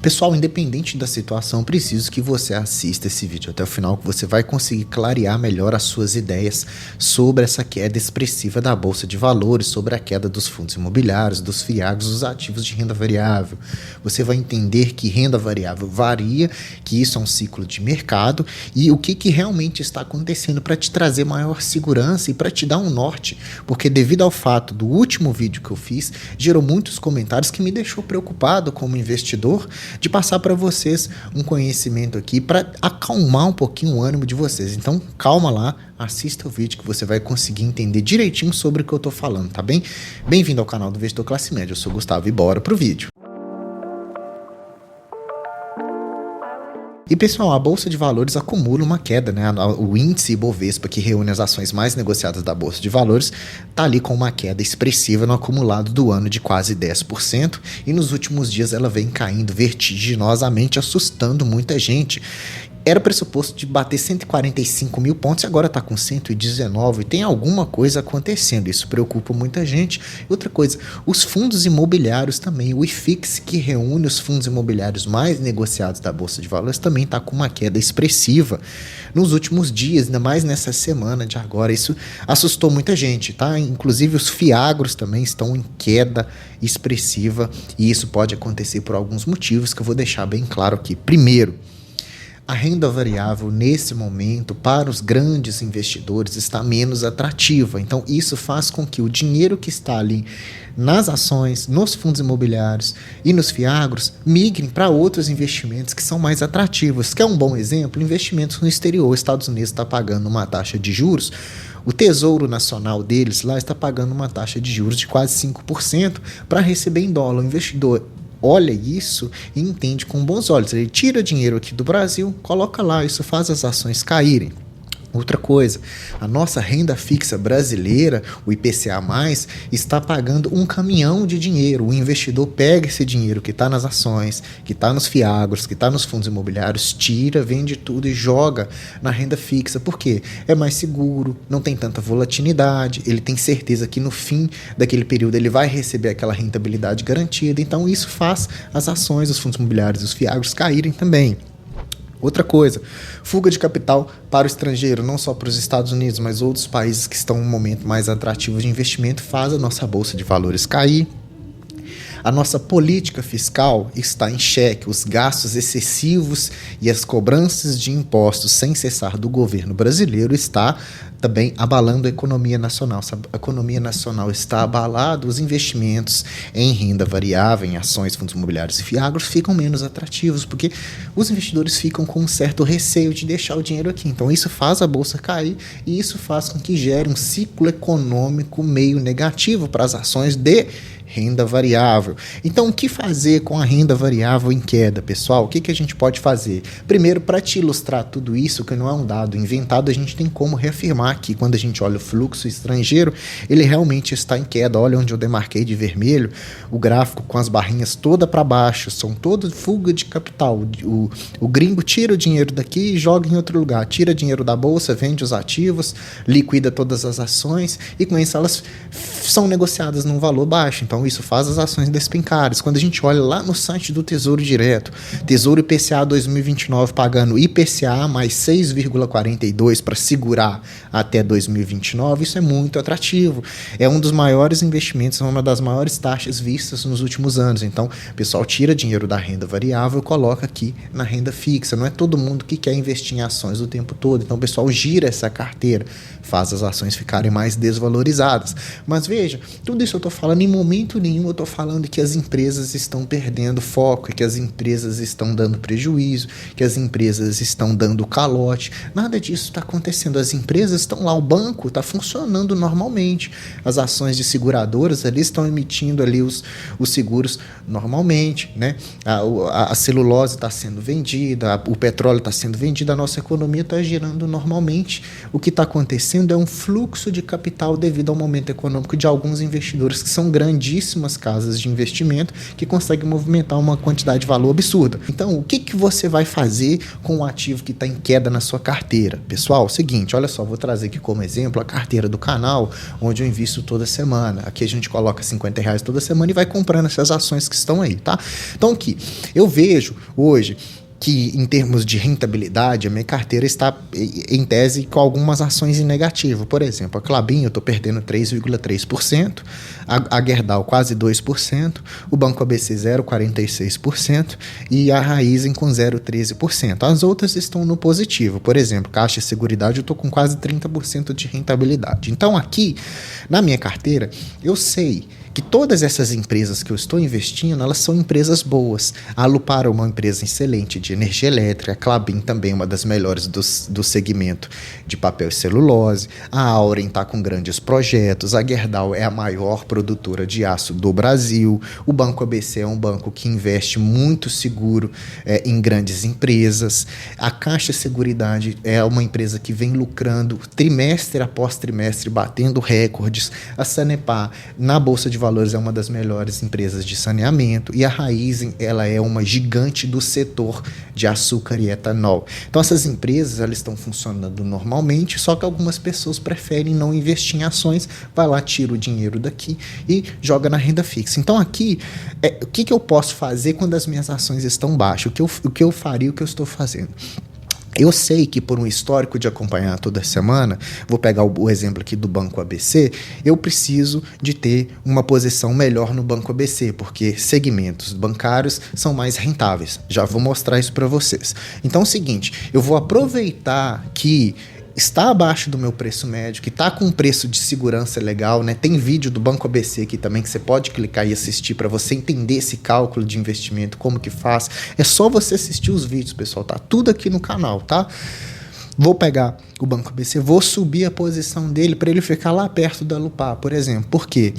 Pessoal, independente da situação, preciso que você assista esse vídeo até o final, que você vai conseguir clarear melhor as suas ideias sobre essa queda expressiva da Bolsa de Valores, sobre a queda dos fundos imobiliários, dos FIAGs, dos ativos de renda variável. Você vai entender que renda variável varia, que isso é um ciclo de mercado e o que realmente está acontecendo para te trazer maior segurança e para te dar um norte, porque devido ao fato do último vídeo que eu fiz, gerou muitos comentários que me deixou preocupado como investidor, de passar para vocês um conhecimento aqui para acalmar um pouquinho o ânimo de vocês. Então, calma lá, assista o vídeo que você vai conseguir entender direitinho sobre o que eu estou falando, tá bem? Bem-vindo ao canal do Investidor Classe Média, eu sou o Gustavo e bora pro vídeo. E pessoal, a Bolsa de Valores acumula uma queda, né? O índice Ibovespa, que reúne as ações mais negociadas da Bolsa de Valores, está ali com uma queda expressiva no acumulado do ano de quase 10%, e nos últimos dias ela vem caindo vertiginosamente, assustando muita gente. Era pressuposto de bater 145 mil pontos e agora está com 119 e tem alguma coisa acontecendo, isso preocupa muita gente. Outra coisa, os fundos imobiliários também, o IFIX, que reúne os fundos imobiliários mais negociados da Bolsa de Valores, também está com uma queda expressiva nos últimos dias, ainda mais nessa semana de agora. Isso assustou muita gente, tá? Inclusive os FIAGros também estão em queda expressiva e isso pode acontecer por alguns motivos que eu vou deixar bem claro aqui. Primeiro, a renda variável, nesse momento, para os grandes investidores, está menos atrativa. Então, isso faz com que o dinheiro que está ali nas ações, nos fundos imobiliários e nos FIAGros migrem para outros investimentos que são mais atrativos. Quer um bom exemplo? Investimentos no exterior. Os Estados Unidos está pagando uma taxa de juros. O Tesouro Nacional deles lá está pagando uma taxa de juros de quase 5% para receber em dólar. O investidor olha isso e entende com bons olhos. Ele tira dinheiro aqui do Brasil, coloca lá, isso faz as ações caírem. Outra coisa, a nossa renda fixa brasileira, o IPCA+, está pagando um caminhão de dinheiro. O investidor pega esse dinheiro que está nas ações, que está nos FIAGros, que está nos fundos imobiliários, tira, vende tudo e joga na renda fixa. Por quê? É mais seguro, não tem tanta volatilidade, ele tem certeza que no fim daquele período ele vai receber aquela rentabilidade garantida. Então isso faz as ações, os fundos imobiliários e os FIAGros caírem também. Outra coisa, fuga de capital para o estrangeiro, não só para os Estados Unidos, mas outros países que estão em um momento mais atrativo de investimento, faz a nossa Bolsa de Valores cair. A nossa política fiscal está em xeque, os gastos excessivos e as cobranças de impostos sem cessar do governo brasileiro está também abalando a economia nacional. Se a economia nacional está abalada, os investimentos em renda variável, em ações, fundos imobiliários e FIAGros ficam menos atrativos, porque os investidores ficam com um certo receio de deixar o dinheiro aqui. Então isso faz a bolsa cair e isso faz com que gere um ciclo econômico meio negativo para as ações de renda variável. Então, o que fazer com a renda variável em queda, pessoal? O que a gente pode fazer? Primeiro, para te ilustrar tudo isso, que não é um dado inventado, a gente tem como reafirmar que quando a gente olha o fluxo estrangeiro, ele realmente está em queda. Olha onde eu demarquei de vermelho, o gráfico com as barrinhas toda para baixo, são toda fuga de capital. O gringo tira o dinheiro daqui e joga em outro lugar, tira dinheiro da bolsa, vende os ativos, liquida todas as ações e com isso elas são negociadas num valor baixo. Então isso faz as ações despencarem. Quando a gente olha lá no site do Tesouro Direto, Tesouro IPCA 2029 pagando IPCA mais 6,42 para segurar até 2029, isso é muito atrativo. É um dos maiores investimentos, uma das maiores taxas vistas nos últimos anos. Então, o pessoal tira dinheiro da renda variável e coloca aqui na renda fixa. Não é todo mundo que quer investir em ações o tempo todo. Então, o pessoal gira essa carteira, faz as ações ficarem mais desvalorizadas. Mas veja, tudo isso eu estou falando em momento nenhum, eu estou falando que as empresas estão perdendo foco, que as empresas estão dando prejuízo, que as empresas estão dando calote. Nada disso está acontecendo. As empresas estão lá, o banco está funcionando normalmente. As ações de seguradoras ali estão emitindo ali os seguros normalmente, né? A celulose está sendo vendida, o petróleo está sendo vendido, a nossa economia está girando normalmente. O que está acontecendo é um fluxo de capital devido ao momento econômico de alguns investidores que são grandes grandíssimas casas de investimento que conseguem movimentar uma quantidade de valor absurda. Então, o que você vai fazer com o ativo que está em queda na sua carteira? Pessoal, é o seguinte, olha só, vou trazer aqui como exemplo a carteira do canal, onde eu invisto toda semana. Aqui a gente coloca R$50 toda semana e vai comprando essas ações que estão aí, tá? Então, aqui, eu vejo hoje que em termos de rentabilidade, a minha carteira está em tese com algumas ações em negativo. Por exemplo, a Klabin eu estou perdendo 3,3%, a Gerdau quase 2%, o Banco ABC 0,46% e a Raizen com 0,13%. As outras estão no positivo. Por exemplo, Caixa e Seguridade eu estou com quase 30% de rentabilidade. Então aqui, na minha carteira, eu sei que todas essas empresas que eu estou investindo, elas são empresas boas. A Alupar é uma empresa excelente de energia elétrica, a Klabin também é uma das melhores do segmento de papel e celulose, a Auren está com grandes projetos, a Gerdau é a maior produtora de aço do Brasil, o Banco ABC é um banco que investe muito seguro em grandes empresas, a Caixa Seguridade é uma empresa que vem lucrando trimestre após trimestre, batendo recordes, a Sanepar na Bolsa de Valores é uma das melhores empresas de saneamento e a Raizen, ela é uma gigante do setor de açúcar e etanol. Então essas empresas, elas estão funcionando normalmente, só que algumas pessoas preferem não investir em ações, vai lá, tira o dinheiro daqui e joga na renda fixa. Então aqui, o que eu posso fazer quando as minhas ações estão baixas? O que eu faria, o que eu estou fazendo? Eu sei que por um histórico de acompanhar toda semana, vou pegar o exemplo aqui do Banco ABC, eu preciso de ter uma posição melhor no Banco ABC, porque segmentos bancários são mais rentáveis. Já vou mostrar isso para vocês. Então é o seguinte, eu vou aproveitar que está abaixo do meu preço médio, que está com um preço de segurança legal, né? Tem vídeo do Banco ABC aqui também que você pode clicar e assistir para você entender esse cálculo de investimento, como que faz. É só você assistir os vídeos, pessoal, tá tudo aqui no canal, tá? Vou pegar o Banco ABC, vou subir a posição dele para ele ficar lá perto da Alupar, por exemplo. Por quê?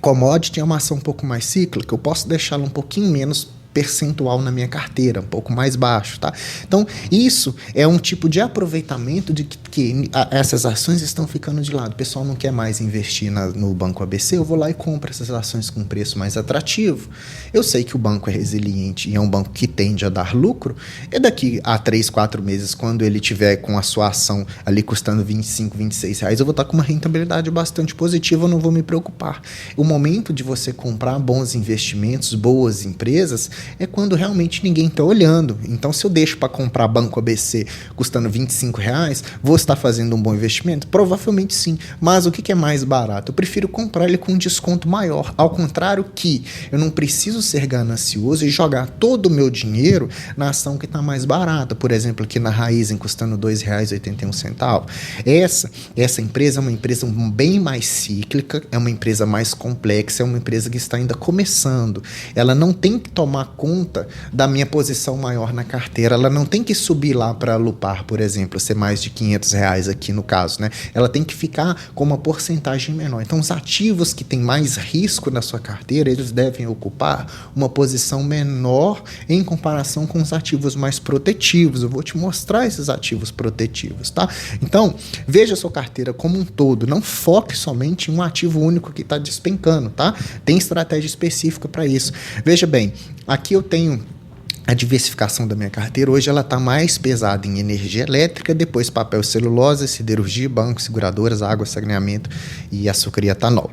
Commodity é uma ação um pouco mais cíclica, eu posso deixá-la um pouquinho menos percentual na minha carteira, um pouco mais baixo, tá? Então, isso é um tipo de aproveitamento de que essas ações estão ficando de lado. O pessoal não quer mais investir no Banco ABC, eu vou lá e compro essas ações com preço mais atrativo. Eu sei que o banco é resiliente e é um banco que tende a dar lucro, e daqui a 3, 4 meses, quando ele tiver com a sua ação ali custando R$25, R$26, eu vou estar com uma rentabilidade bastante positiva, eu não vou me preocupar. O momento de você comprar bons investimentos, boas empresas, é quando realmente ninguém está olhando. Então, se eu deixo para comprar Banco ABC custando R$25, vou estar fazendo um bom investimento? Provavelmente sim. Mas o que é mais barato? Eu prefiro comprar ele com um desconto maior. Ao contrário que eu não preciso ser ganancioso e jogar todo o meu dinheiro na ação que está mais barata. Por exemplo, aqui na Raizen custando R$2,81. Essa empresa é uma empresa bem mais cíclica, é uma empresa mais complexa, é uma empresa que está ainda começando. Ela não tem que tomar conta da minha posição maior na carteira, ela não tem que subir lá para Alupar, por exemplo, ser mais de R$500 aqui no caso, né? Ela tem que ficar com uma porcentagem menor. Então, os ativos que têm mais risco na sua carteira, eles devem ocupar uma posição menor em comparação com os ativos mais protetivos. Eu vou te mostrar esses ativos protetivos, tá? Então, veja a sua carteira como um todo, não foque somente em um ativo único que está despencando, tá? Tem estratégia específica para isso. Veja bem, aqui eu tenho a diversificação da minha carteira. Hoje ela está mais pesada em energia elétrica, depois papel, celulose, siderurgia, banco, seguradoras, água, saneamento e açúcar e etanol.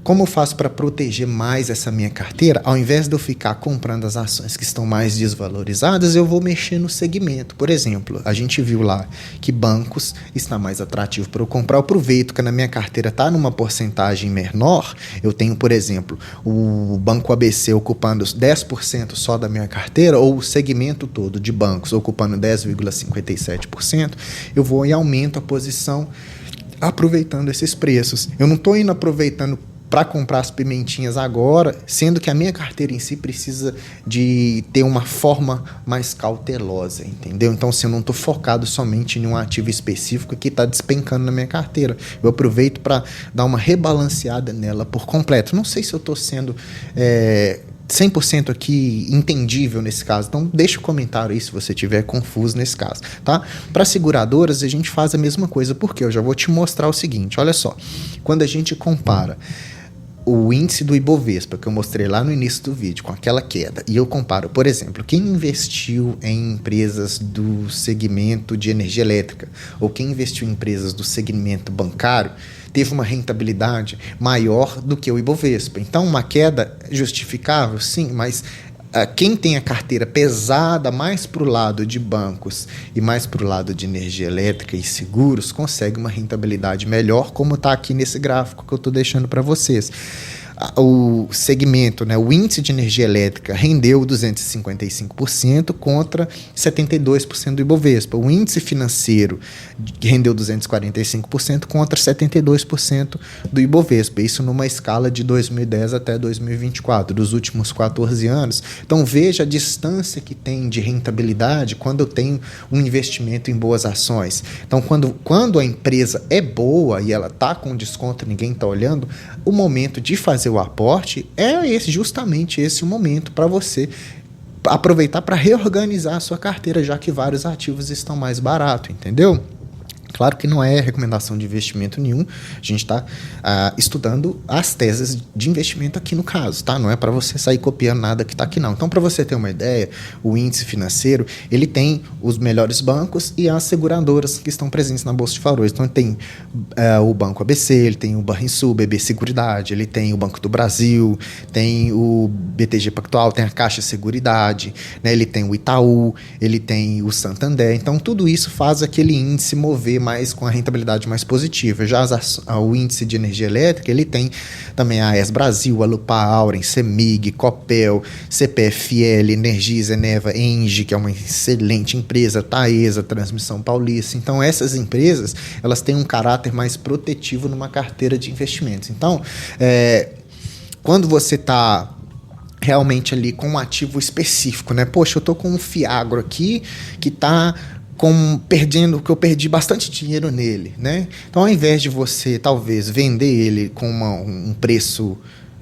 Como eu faço para proteger mais essa minha carteira? Ao invés de eu ficar comprando as ações que estão mais desvalorizadas, eu vou mexer no segmento. Por exemplo, a gente viu lá que bancos está mais atrativo para eu comprar. Eu aproveito que na minha carteira está numa porcentagem menor. Eu tenho, por exemplo, o Banco ABC ocupando 10% só da minha carteira, ou o segmento todo de bancos ocupando 10,57%. Eu vou e aumento a posição aproveitando esses preços. Eu não estou indo aproveitando para comprar as pimentinhas agora, sendo que a minha carteira em si precisa de ter uma forma mais cautelosa, entendeu? Então, se eu não estou focado somente em um ativo específico que está despencando na minha carteira, eu aproveito para dar uma rebalanceada nela por completo. Não sei se eu estou sendo 100% aqui entendível nesse caso, então deixa um comentário aí se você estiver confuso nesse caso, tá? Para seguradoras a gente faz a mesma coisa, porque eu já vou te mostrar o seguinte, olha só, quando a gente compara o índice do Ibovespa, que eu mostrei lá no início do vídeo, com aquela queda, e eu comparo, por exemplo, quem investiu em empresas do segmento de energia elétrica, ou quem investiu em empresas do segmento bancário, teve uma rentabilidade maior do que o Ibovespa. Então, uma queda justificável, sim, mas quem tem a carteira pesada mais para o lado de bancos e mais para o lado de energia elétrica e seguros, consegue uma rentabilidade melhor, como está aqui nesse gráfico que eu estou deixando para vocês. O segmento, né, o índice de energia elétrica rendeu 255% contra 72% do Ibovespa. O índice financeiro rendeu 245% contra 72% do Ibovespa. Isso numa escala de 2010 até 2024, dos últimos 14 anos. Então veja a distância que tem de rentabilidade quando eu tenho um investimento em boas ações. Então quando a empresa é boa e ela está com desconto, ninguém está olhando, o momento de fazer o aporte é justamente esse o momento para você aproveitar para reorganizar a sua carteira, já que vários ativos estão mais baratos, entendeu? Claro que não é recomendação de investimento nenhum, a gente está estudando as teses de investimento aqui no caso, tá? Não é para você sair copiando nada que está aqui não. Então, para você ter uma ideia, o índice financeiro, ele tem os melhores bancos e as seguradoras que estão presentes na Bolsa de Valores. Então, ele tem o Banco ABC, ele tem o Banrisul, BB Seguridade, ele tem o Banco do Brasil, tem o BTG Pactual, tem a Caixa Seguridade, né? Ele tem o Itaú, ele tem o Santander. Então, tudo isso faz aquele índice mover mais com a rentabilidade mais positiva. Já o índice de energia elétrica, ele tem também a AES Brasil, a Lupa Auren, CEMIG, Copel, CPFL, Energisa, Eneva, Engie, que é uma excelente empresa, Taesa, Transmissão Paulista. Então, essas empresas, elas têm um caráter mais protetivo numa carteira de investimentos. Então, quando você está realmente ali com um ativo específico, né? Poxa, eu estou com um Fiagro aqui que está que eu perdi bastante dinheiro nele, né? Então, ao invés de você, talvez, vender ele com um preço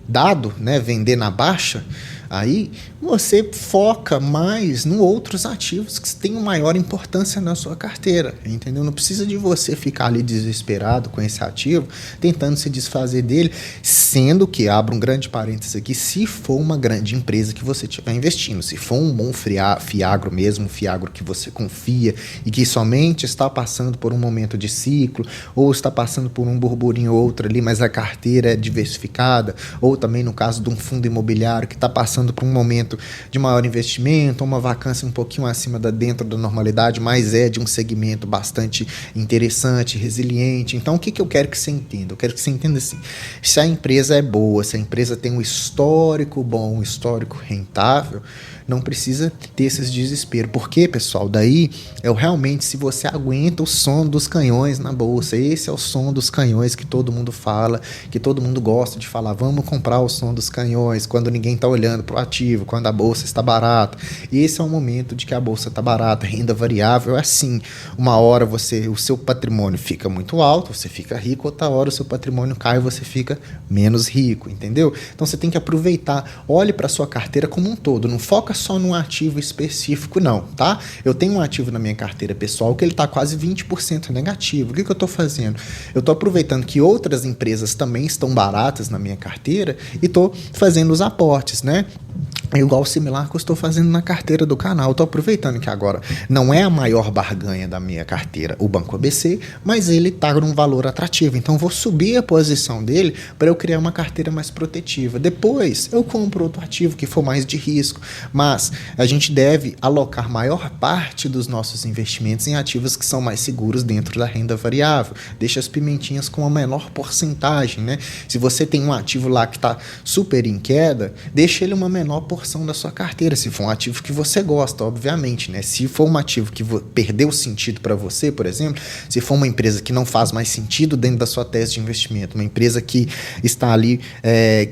dado, né? Vender na baixa, aí você foca mais em outros ativos que têm maior importância na sua carteira, entendeu? Não precisa de você ficar ali desesperado com esse ativo, tentando se desfazer dele, sendo que, abro um grande parênteses aqui, se for uma grande empresa que você estiver investindo, se for um bom Fiagro mesmo, um Fiagro que você confia e que somente está passando por um momento de ciclo, ou está passando por um burburinho ou outro ali, mas a carteira é diversificada, ou também no caso de um fundo imobiliário que está passando por um momento de maior investimento, uma vacância um pouquinho acima dentro da normalidade, mas é de um segmento bastante interessante, resiliente. Então, o que eu quero que você entenda? Eu quero que você entenda assim, se a empresa é boa, se a empresa tem um histórico bom, um histórico rentável, não precisa ter esses desesperos. Porque, pessoal, daí realmente se você aguenta o som dos canhões na bolsa. Esse é o som dos canhões que todo mundo fala, que todo mundo gosta de falar. Vamos comprar o som dos canhões quando ninguém está olhando para o ativo, quando a bolsa está barata. Esse é o momento de que a bolsa está barata. Renda variável é assim. Uma hora o seu patrimônio fica muito alto, você fica rico, outra hora o seu patrimônio cai e você fica menos rico, entendeu? Então você tem que aproveitar. Olhe para a sua carteira como um todo. Não foca só num ativo específico, não, tá? Eu tenho um ativo na minha carteira pessoal que ele está quase 20% negativo. O que eu estou fazendo? Eu estou aproveitando que outras empresas também estão baratas na minha carteira e estou fazendo os aportes, né? É igual similar que eu estou fazendo na carteira do canal. Estou aproveitando que agora não é a maior barganha da minha carteira, o Banco ABC, mas ele está num valor atrativo. Então, vou subir a posição dele para eu criar uma carteira mais protetiva. Depois, eu compro outro ativo que for mais de risco. Mas a gente deve alocar maior parte dos nossos investimentos em ativos que são mais seguros dentro da renda variável. Deixa as pimentinhas com a menor porcentagem, né? Se você tem um ativo lá que está super em queda, deixa ele uma menor porcentagem da sua carteira, se for um ativo que você gosta, obviamente, né? Se for um ativo que perdeu sentido para você, por exemplo, se for uma empresa que não faz mais sentido dentro da sua tese de investimento, uma empresa que está ali,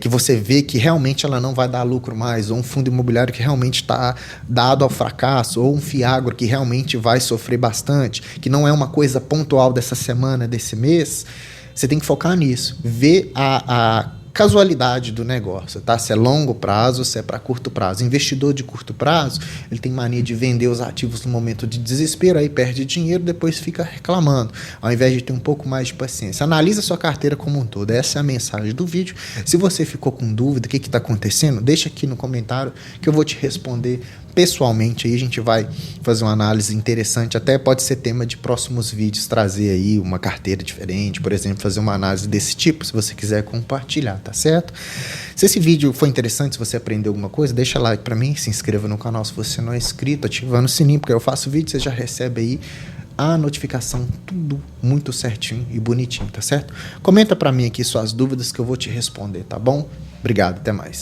que você vê que realmente ela não vai dar lucro mais, ou um fundo imobiliário que realmente está dado ao fracasso, ou um Fiagro que realmente vai sofrer bastante, que não é uma coisa pontual dessa semana, desse mês, você tem que focar nisso, ver a casualidade do negócio, tá? Se é longo prazo, se é para curto prazo. Investidor de curto prazo, ele tem mania de vender os ativos no momento de desespero, aí perde dinheiro, depois fica reclamando, ao invés de ter um pouco mais de paciência. Analisa a sua carteira como um todo. Essa é a mensagem do vídeo. Se você ficou com dúvida, o que está acontecendo, deixa aqui no comentário que eu vou te responder pessoalmente. Aí a gente vai fazer uma análise interessante, até pode ser tema de próximos vídeos, trazer aí uma carteira diferente, por exemplo, fazer uma análise desse tipo, se você quiser compartilhar, tá certo? Se esse vídeo foi interessante, se você aprendeu alguma coisa, deixa like pra mim, se inscreva no canal se você não é inscrito, ativando o sininho, porque eu faço vídeo, você já recebe aí a notificação, tudo muito certinho e bonitinho, tá certo? Comenta pra mim aqui suas dúvidas que eu vou te responder, tá bom? Obrigado, até mais.